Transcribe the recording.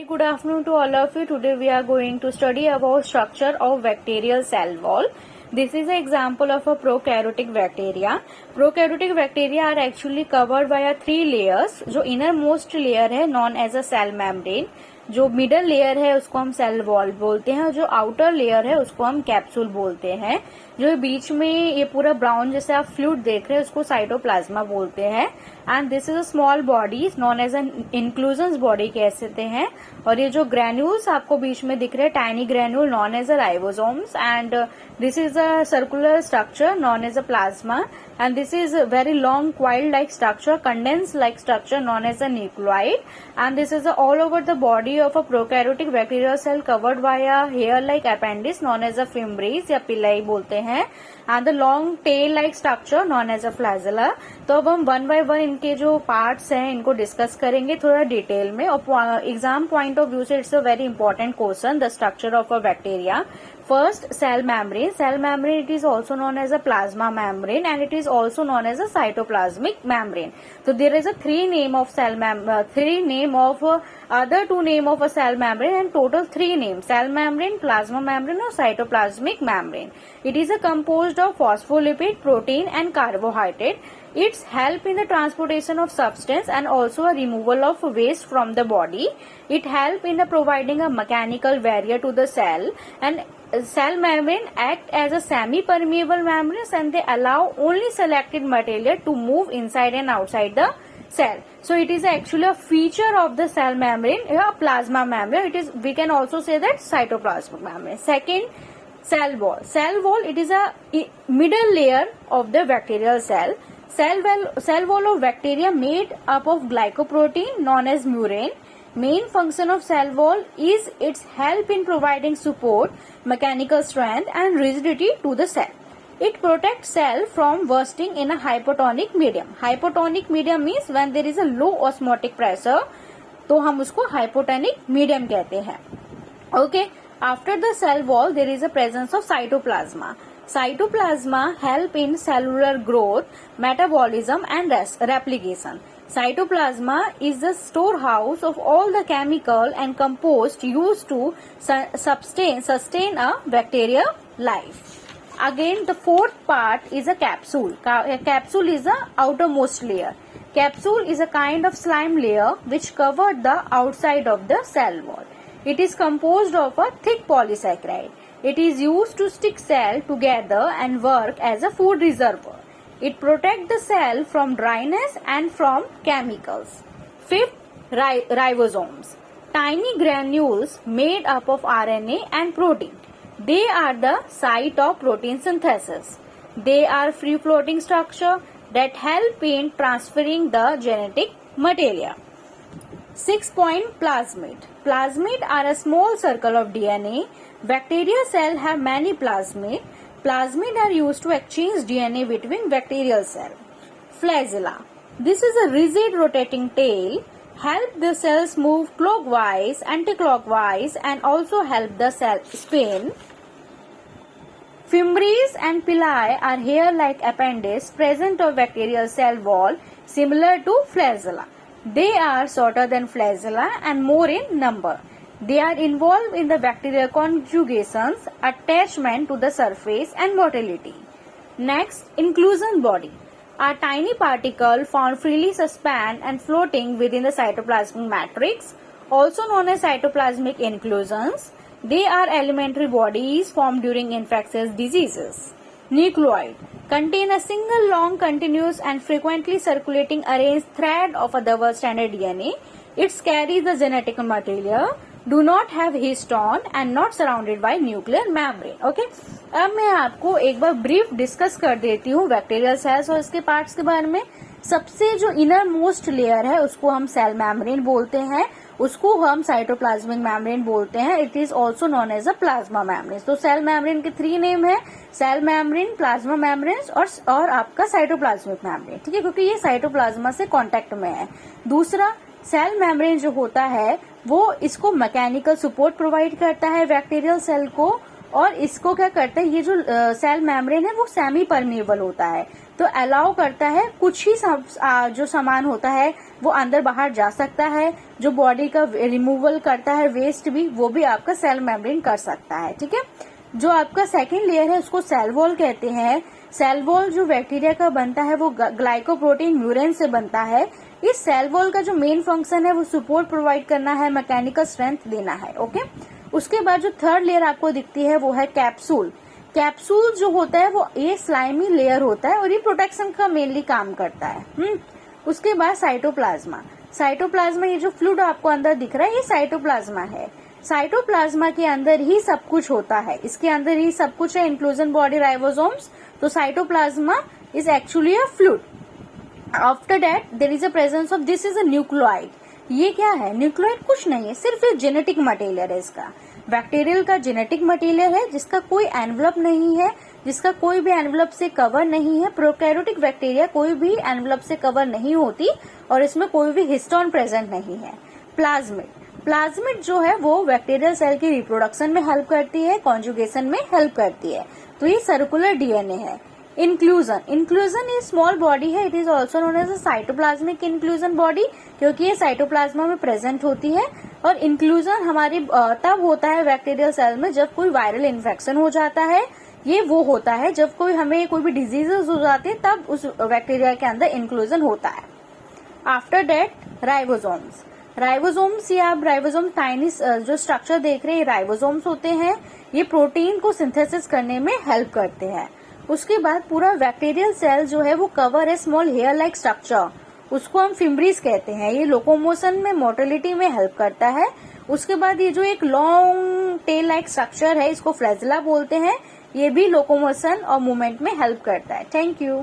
Very good afternoon to all of you. Today we are going to study about structure of bacterial cell wall. This is an example of a prokaryotic bacteria. Prokaryotic bacteria are actually covered by a three layers. जो innermost layer है known as a cell membrane, जो middle layer है उसको हम cell wall बोलते हैं और जो आउटर लेयर है उसको हम कैप्सूल बोलते हैं. जो बीच में ये पूरा ब्राउन जैसे आप फ्लूइड देख रहे हैं उसको साइटोप्लाज्मा बोलते हैं. And this is a small body known as an inclusion body कह सकते हैं. और ये जो ग्रेन्यूल्स आपको बीच में दिख रहे हैं tiny granule known as a ribosomes and this is a circular structure known as a plasma and this is a very long coil like structure, condensed like structure known as a nucleoid, and this is all over the body of a prokaryotic bacterial cell covered by a hair like appendix known as a fimbriae या पिलाई बोलते हैं, and the long tail like structure known as a flagella. तो अब हम one by one इनके जो parts हैं इनको डिस्कस करेंगे थोड़ा डिटेल में. और एग्जाम पॉइंट ऑफ व्यू से it's a very important question, the structure of a bacteria. First, cell membrane. Cell membrane, it is also known as a plasma membrane and it is also known as a cytoplasmic membrane. So there is a three name of other two name of a cell membrane and total three names: cell membrane, plasma membrane or cytoplasmic membrane. It is a composed of phospholipid, protein and carbohydrate. Its help in the transportation of substance and also a removal of waste from the body. It help in the providing a mechanical barrier to the cell, and cell membrane act as a semi-permeable membranes and they allow only selected material to move inside and outside the cell. So it is actually a feature of the cell membrane, a plasma membrane. It is, we can also say that cytoplasmic membrane. Second, cell wall. Cell wall, it is a middle layer of the bacterial cell. Cell wall of bacteria made up of glycoprotein known as murin. Main function of cell wall is its help in providing support, mechanical strength and rigidity to the cell. It protects cell from bursting in a hypotonic medium. Hypotonic medium means when there is a low osmotic pressure, तो हम उसको hypotonic medium कहते हैं. Okay. After the cell wall, there is a presence of cytoplasma. Cytoplasma help in cellular growth, metabolism and replication. Cytoplasma is the storehouse of all the chemical and compost used to sustain a bacterial life. Again, the fourth part is a capsule. A capsule is the outermost layer. Capsule is a kind of slime layer which covered the outside of the cell wall. It is composed of a thick polysaccharide. It is used to stick cell together and work as a food reservoir. It protects the cell from dryness and from chemicals. Fifth, ribosomes. Tiny granules made up of RNA and protein. They are the site of protein synthesis. They are free floating structure that help in transferring the genetic material. 6 point, plasmid. Plasmid are a small circle of DNA. Bacterial cell have many plasmid. Plasmid are used to exchange DNA between bacterial cell. Flagella. This is a rigid rotating tail. Help the cells move clockwise, anticlockwise and also help the cell spin. Fimbriae and pili are hair-like appendage present of bacterial cell wall similar to flagella. They are shorter than flagella and more in number. They are involved in the bacterial conjugations, attachment to the surface and motility. Next, inclusion body. A tiny particle found freely suspended and floating within the cytoplasmic matrix, also known as cytoplasmic inclusions. They are elementary bodies formed during infectious diseases. Nucleoid contain a single long, continuous and frequently circulating arranged thread of a double-stranded DNA. It carries the genetic material, do not have histone and not surrounded by nuclear membrane. Okay. अब मैं आपको एक बार brief discuss कर देती हूँ bacterial cells और इसके parts के बारे में. सबसे जो इनर मोस्ट लेयर है उसको हम सेल मेम्ब्रेन बोलते हैं, उसको हम साइटोप्लाज्मिक मेम्ब्रेन बोलते हैं. It is also known as a plasma membrane. तो सेल मेम्ब्रेन के थ्री नेम है: सेल मेम्ब्रेन, प्लाज्मा मेम्ब्रेन और आपका साइटोप्लाज्मिक मेम्ब्रेन. ठीक है, क्योंकि ये साइटोप्लाज्मा से कॉन्टेक्ट में है. दूसरा, सेल मेम्ब्रेन जो होता है वो इसको मैकेनिकल सपोर्ट प्रोवाइड करता है बैक्टीरियल सेल को, और इसको क्या करता है, ये जो सेल मेम्ब्रेन है वो सेमी परमेबल होता है. तो अलाउ करता है, कुछ ही जो सामान होता है वो अंदर बाहर जा सकता है, जो बॉडी का रिमूवल करता है वेस्ट भी, वो भी आपका सेल मेम्ब्रेन कर सकता है। ठीक है, जो आपका सेकेंड लेयर है उसको सेल वॉल कहते हैं। सेल वॉल जो बैक्टीरिया का बनता है वो ग्लाइकोप्रोटीन म्यूरेन से बनता है। इस सेल वॉल का जो मेन फंक्शन है वो सपोर्ट प्रोवाइड करना है, मैकेनिकल स्ट्रेंथ देना है। ओके, उसके बाद जो थर्ड लेयर आपको दिखती है वो है कैप्सूल। कैप्सूल जो होता है वो ये स्लाइमी लेयर होता है और ये प्रोटेक्शन का मेनली काम करता है। उसके बाद साइटोप्लाज्मा। साइटोप्लाज्मा, ये जो फ्लूइड आपको अंदर दिख रहा है ये साइटोप्लाज्मा है। साइटोप्लाज्मा के अंदर ही सब कुछ होता है, इसके अंदर ही सब कुछ है, इंक्लूजन बॉडी राइबोसोम्स। तो cytoplasm is actually a fluid. After that there is a presence of this is a nucleoid. ये क्या है? न्यूक्लियोइड कुछ नहीं है, सिर्फ एक जेनेटिक मटेरियल है इसका। बैक्टीरियल का जेनेटिक मटेरियल है जिसका कोई एनवलप नहीं है, जिसका कोई भी एनवलप से कवर नहीं है। प्रोकैरियोटिक बैक्टीरिया कोई भी एनवलप से कवर नहीं होती और इसमें कोई भी हिस्टोन प्रेजेंट नहीं है। प्लाज्मिड, प्लाज्मिड जो है वो बैक्टीरियल सेल की रिप्रोडक्शन में हेल्प करती है, कॉन्जुगेशन में हेल्प करती है। तो ये सर्कुलर डीएनए है। इंक्लूजन, इंक्लूजन ये स्मॉल बॉडी है, it is also known as a cytoplasmic inclusion body, क्योंकि ये साइटोप्लाज्मा में प्रेजेंट होती है। और इंक्लूजन हमारी तब होता है बैक्टीरियल सेल में जब कोई वायरल इन्फेक्शन हो जाता है। ये वो होता है जब हमें कोई भी डिजीजेस हो जाते हैं तब उस बैक्टीरिया के अंदर इंक्लूजन होता है। After that ribosomes. राइबोसोम्स या आप राइबोसोम टाइनी जो स्ट्रक्चर देख रहे हैं राइबोसोम्स होते हैं। ये प्रोटीन को सिंथेसिस करने में हेल्प करते हैं। उसके बाद पूरा बैक्टीरियल सेल जो है वो कवर है स्मॉल हेयर लाइक स्ट्रक्चर, उसको हम फिम्ब्रीज कहते हैं। ये लोकोमोशन में, मोटिलिटी में हेल्प करता है। उसके बाद ये जो एक लॉन्ग टेल लाइक स्ट्रक्चर है इसको फ्लैजिला बोलते हैं, ये भी लोकोमोशन और मूवमेंट में हेल्प करता है। Thank you.